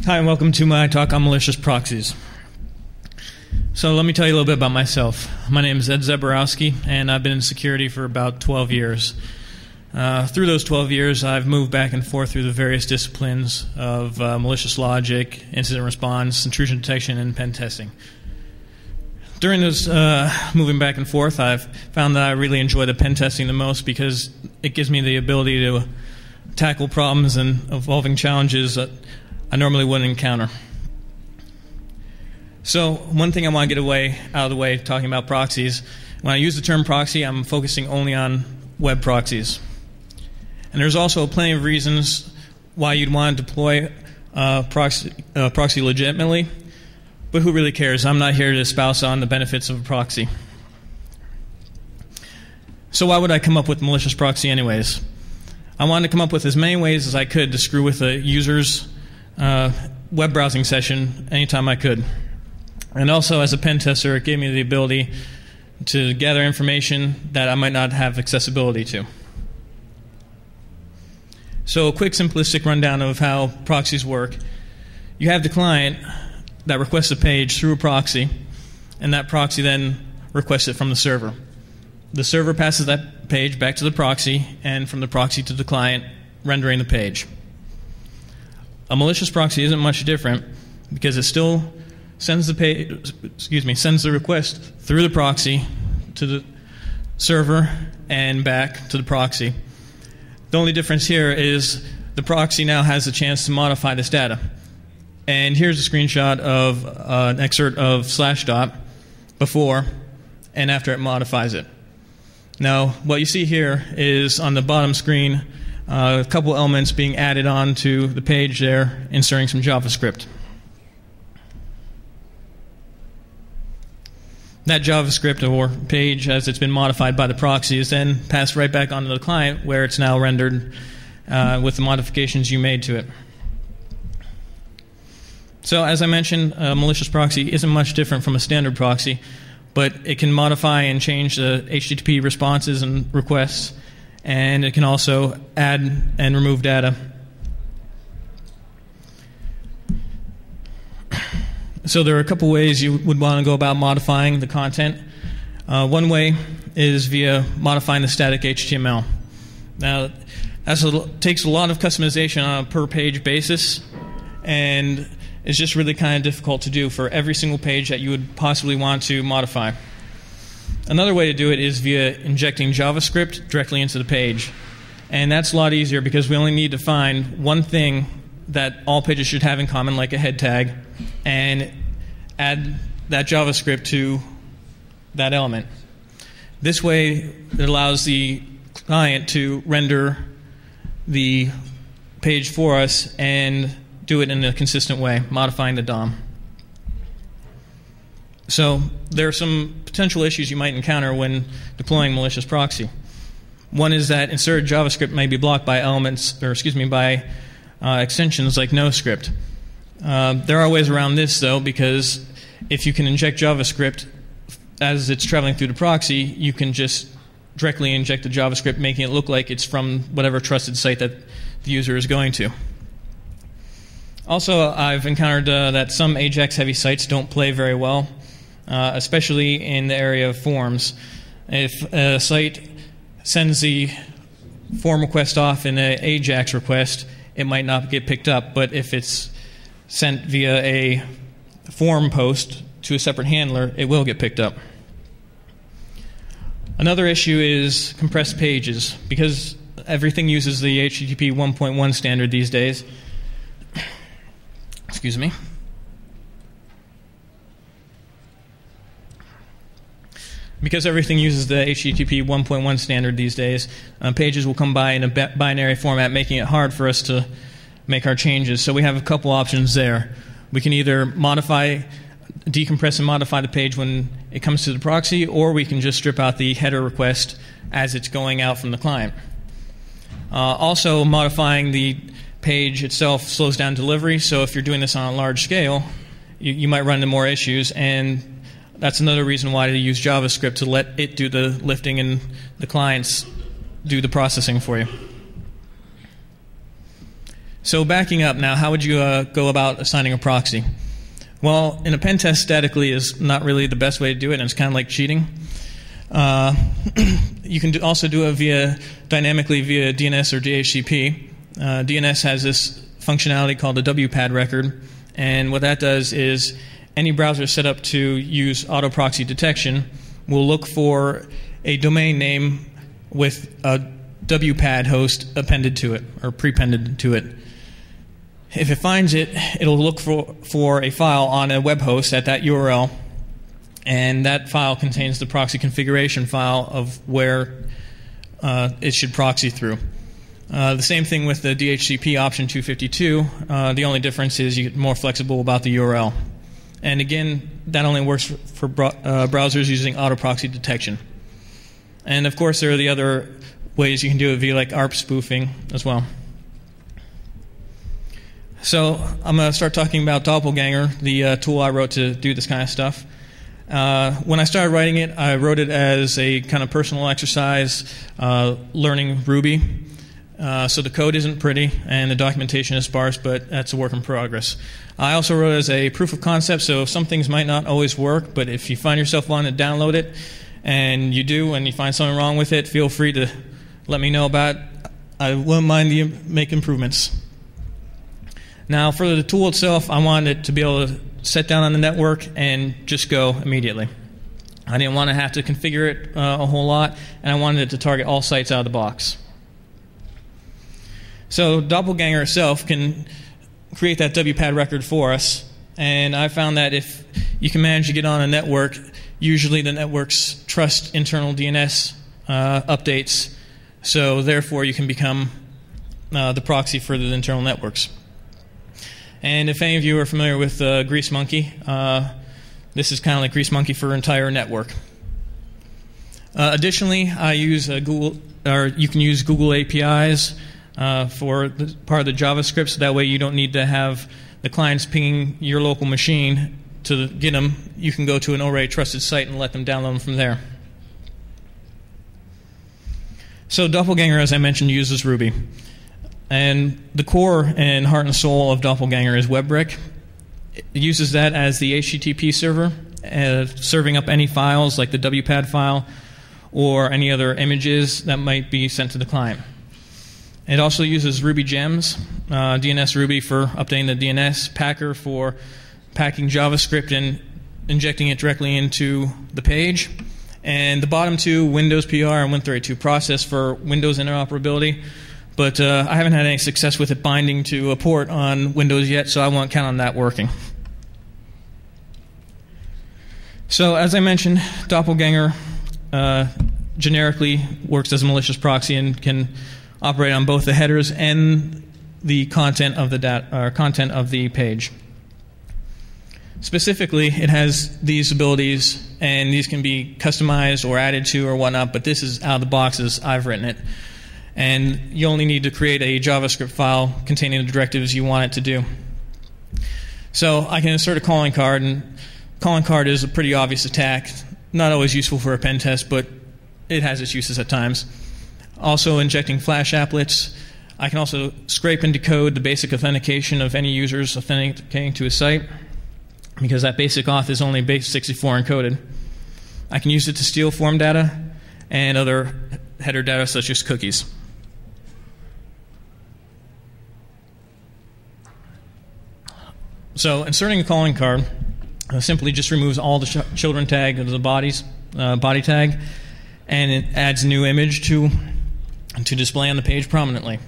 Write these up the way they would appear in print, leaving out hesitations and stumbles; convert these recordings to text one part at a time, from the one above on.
Hi, and welcome to my talk on malicious proxies. So let me tell you a little bit about myself. My name is Zaborowski, and I've been in security for about 12 years. Through those 12 years, I've moved back and forth through the various disciplines of malicious logic, incident response, intrusion detection, and pen testing. During this moving back and forth, I've found that I really enjoy the pen testing the most because it gives me the ability to tackle problems and evolving challenges that I normally wouldn't encounter. So one thing I want to get out of the way talking about proxies, when I use the term proxy, I'm focusing only on web proxies. And there's also plenty of reasons why you'd want to deploy proxy legitimately, but who really cares? I'm not here to espouse on the benefits of a proxy. So why would I come up with malicious proxy anyways? I wanted to come up with as many ways as I could to screw with a user's web browsing session anytime I could. And also, as a pen tester, it gave me the ability to gather information that I might not have accessibility to. So a quick simplistic rundown of how proxies work. You have the client that requests a page through a proxy, and that proxy then requests it from the server. The server passes that page back to the proxy, and from the proxy to the client, rendering the page. A malicious proxy isn't much different because it still sends the request through the proxy to the server and back to the proxy. The only difference here is the proxy now has a chance to modify this data. And here's a screenshot of an excerpt of /dot before and after it modifies it. Now, what you see here is on the bottom screen a couple elements being added on to the page there, inserting some JavaScript. That JavaScript or page, as it's been modified by the proxy, is then passed right back onto the client where it's now rendered with the modifications you made to it. So as I mentioned, a malicious proxy isn't much different from a standard proxy, but it can modify and change the HTTP responses and requests, and it can also add and remove data. So there are a couple ways you would want to go about modifying the content. One way is via modifying the static HTML. Now, that takes a lot of customization on a per-page basis, and it's just really kind of difficult to do for every single page that you would possibly want to modify. Another way to do it is via injecting JavaScript directly into the page. And that's a lot easier because we only need to find one thing that all pages should have in common, like a head tag, and add that JavaScript to that element. This way, it allows the client to render the page for us and do it in a consistent way, modifying the DOM. So there are some potential issues you might encounter when deploying malicious proxy. One is that inserted JavaScript may be blocked by extensions like NoScript. There are ways around this, though, because if you can inject JavaScript as it's traveling through the proxy, you can just directly inject the JavaScript, making it look like it's from whatever trusted site that the user is going to. Also, I've encountered that some AJAX-heavy sites don't play very well, especially in the area of forms. If a site sends the form request off in an AJAX request, it might not get picked up, but if it's sent via a form post to a separate handler, it will get picked up. Another issue is compressed pages. Because everything uses the HTTP 1.1 standard these days, excuse me. Because everything uses the HTTP 1.1 standard these days, pages will come by in a binary format, making it hard for us to make our changes. So we have a couple options there. We can either decompress and modify the page when it comes to the proxy, or we can just strip out the header request as it's going out from the client. Also, modifying the page itself slows down delivery, so if you're doing this on a large scale, you might run into more issues, and that's another reason why to use JavaScript, to let it do the lifting and the clients do the processing for you. So backing up now, how would you go about assigning a proxy? Well, in a pen test, statically is not really the best way to do it, and it's kind of like cheating. You can also do it dynamically via DNS or DHCP. DNS has this functionality called a WPAD record, and what that does is any browser set up to use auto proxy detection will look for a domain name with a WPAD host appended to it or prepended to it. If it finds it, it'll look for a file on a web host at that URL, and that file contains the proxy configuration file of where it should proxy through. The same thing with the DHCP option 252. The only difference is you get more flexible about the URL. And again, that only works for browsers using auto proxy detection. And of course, there are the other ways you can do it via like ARP spoofing as well. So I'm going to start talking about Doppelganger, the tool I wrote to do this kind of stuff. When I started writing it, I wrote it as a kind of personal exercise, learning Ruby. So the code isn't pretty, and the documentation is sparse, but that's a work in progress. I also wrote it as a proof of concept, so some things might not always work, but if you find yourself wanting to download it, and you do, and you find something wrong with it, feel free to let me know about it. I wouldn't mind to make improvements. Now, for the tool itself, I wanted it to be able to set down on the network and just go immediately. I didn't want to have to configure it a whole lot, and I wanted it to target all sites out of the box. So Doppelganger itself can create that WPAD record for us, and I found that if you can manage to get on a network, usually the networks trust internal DNS updates, so therefore you can become the proxy for the internal networks. And if any of you are familiar with Grease Monkey, this is kind of like Grease Monkey for entire network. Additionally, I use Google, or you can use Google APIs for part of the JavaScript, so that way you don't need to have the clients pinging your local machine to get them. You can go to an already trusted site and let them download them from there. So Doppelganger, as I mentioned, uses Ruby. And the core and heart and soul of Doppelganger is WebRick. It uses that as the HTTP server, serving up any files like the WPAD file or any other images that might be sent to the client. It also uses Ruby gems, DNS Ruby for updating the DNS, Packer for packing JavaScript and injecting it directly into the page, and the bottom two, Windows PR and Win32 process for Windows interoperability. But I haven't had any success with it binding to a port on Windows yet, so I won't count on that working. So as I mentioned, Doppelganger generically works as a malicious proxy and can operate on both the headers and the content of the content of the page. Specifically, it has these abilities, and these can be customized or added to or whatnot, but this is out of the box as I've written it. And you only need to create a JavaScript file containing the directives you want it to do. So I can insert a calling card, and calling card is a pretty obvious attack. Not always useful for a pen test, but it has its uses at times. Also injecting flash applets. I can also scrape and decode the basic authentication of any users authenticating to a site, because that basic auth is only base 64 encoded. I can use it to steal form data and other header data such as cookies. So inserting a calling card simply just removes all the children tag of the body tag, and it adds a new image to display on the page prominently.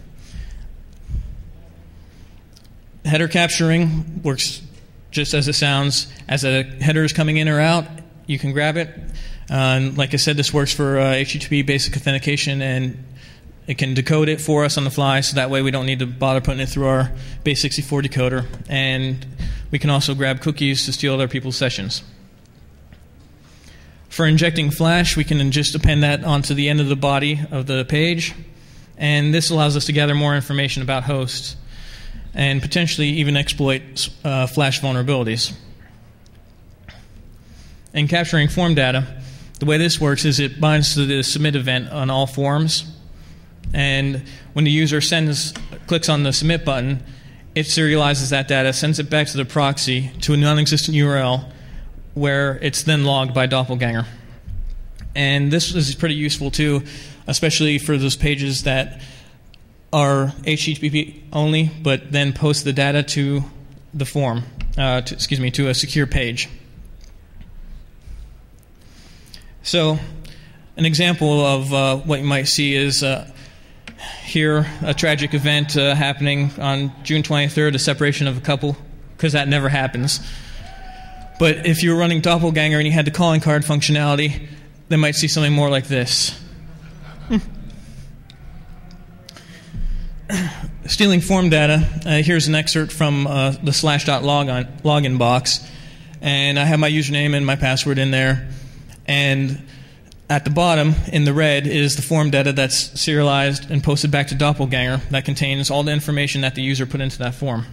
Header capturing works just as it sounds. As a header is coming in or out, you can grab it. And like I said, this works for HTTP basic authentication, and it can decode it for us on the fly, so that way we don't need to bother putting it through our base 64 decoder. And we can also grab cookies to steal other people's sessions. For injecting flash, we can just append that onto the end of the body of the page, and this allows us to gather more information about hosts and potentially even exploit flash vulnerabilities. In capturing form data, the way this works is it binds to the submit event on all forms. And when the user clicks on the submit button, it serializes that data, sends it back to the proxy to a non-existent URL, where it's then logged by Doppelganger. And this is pretty useful too, especially for those pages that are HTTP only, but then post the data to the form, to a secure page. So, an example of what you might see is here a tragic event happening on June 23rd, a separation of a couple, because that never happens. But if you were running Doppelganger and you had the calling card functionality, they might see something more like this. Stealing form data. Here's an excerpt from the /login box, and I have my username and my password in there. And at the bottom, in the red, is the form data that's serialized and posted back to Doppelganger that contains all the information that the user put into that form.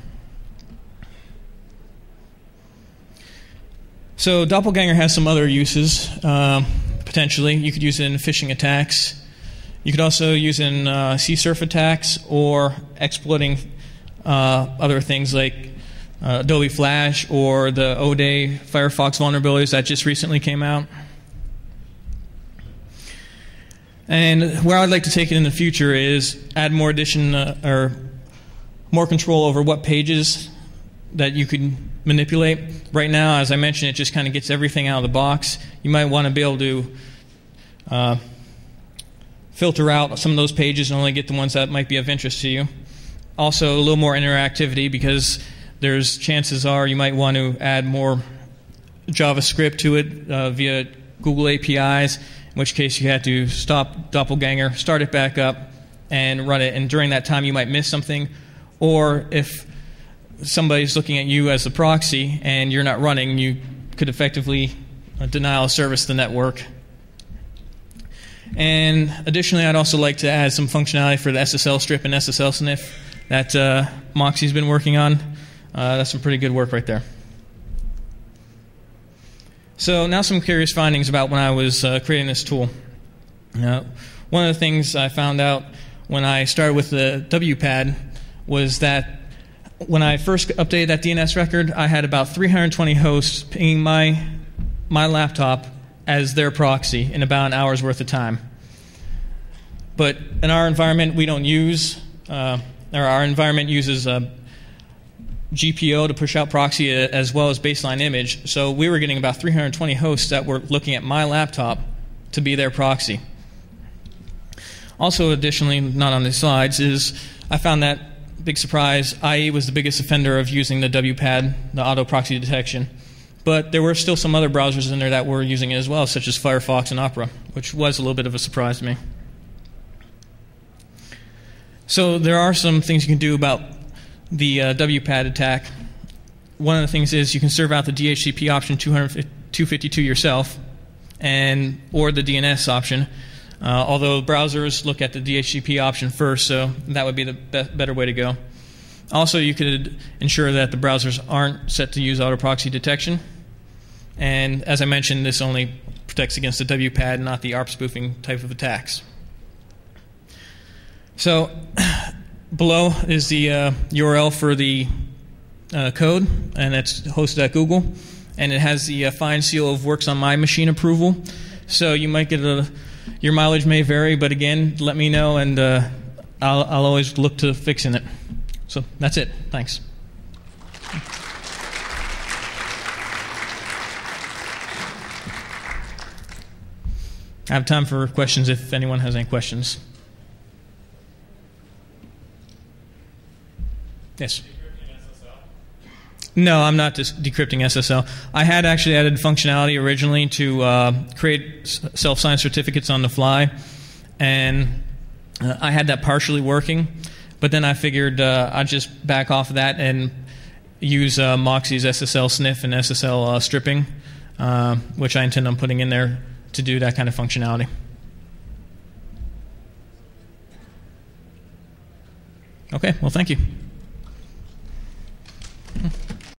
So Doppelganger has some other uses, potentially. You could use it in phishing attacks. You could also use it in CSRF attacks or exploiting other things like Adobe Flash or the O-Day Firefox vulnerabilities that just recently came out. And where I'd like to take it in the future is add more or more control over what pages that you could manipulate. Right now, as I mentioned, it just kind of gets everything out of the box. You might want to be able to filter out some of those pages and only get the ones that might be of interest to you. Also, a little more interactivity, because there's chances are you might want to add more JavaScript to it via Google APIs, in which case you have to stop Doppelganger, start it back up, and run it. And during that time, you might miss something. Or if somebody's looking at you as a proxy and you're not running, you could effectively denial of service to the network. And additionally, I'd also like to add some functionality for the SSL strip and SSL sniff that Moxie's been working on. That's some pretty good work right there. So now some curious findings about when I was creating this tool. One of the things I found out when I started with the WPAD was that when I first updated that DNS record, I had about 320 hosts pinging my laptop as their proxy in about an hour's worth of time. But in our environment, we don't use, our environment uses GPO to push out proxy as well as baseline image. So we were getting about 320 hosts that were looking at my laptop to be their proxy. Also, additionally, not on the slides, is I found that big surprise. IE was the biggest offender of using the WPAD, the auto proxy detection. But there were still some other browsers in there that were using it as well, such as Firefox and Opera, which was a little bit of a surprise to me. So there are some things you can do about the WPAD attack. One of the things is you can serve out the DHCP option 252 yourself, or the DNS option. Although browsers look at the DHCP option first, so that would be the better way to go. Also, you could ensure that the browsers aren't set to use auto proxy detection. And as I mentioned, this only protects against the WPAD, not the ARP spoofing type of attacks. So below is the URL for the code, and it's hosted at Google. And it has the fine seal of works on my machine approval. So you might get your mileage may vary, but again, let me know, and I'll always look to fixing it. So that's it. Thanks. I have time for questions if anyone has any questions. Yes? No, I'm not just decrypting SSL. I had actually added functionality originally to create self-signed certificates on the fly, and I had that partially working, but then I figured I'd just back off of that and use Moxie's SSL sniff and SSL stripping, which I intend on putting in there to do that kind of functionality. Okay, well, thank you.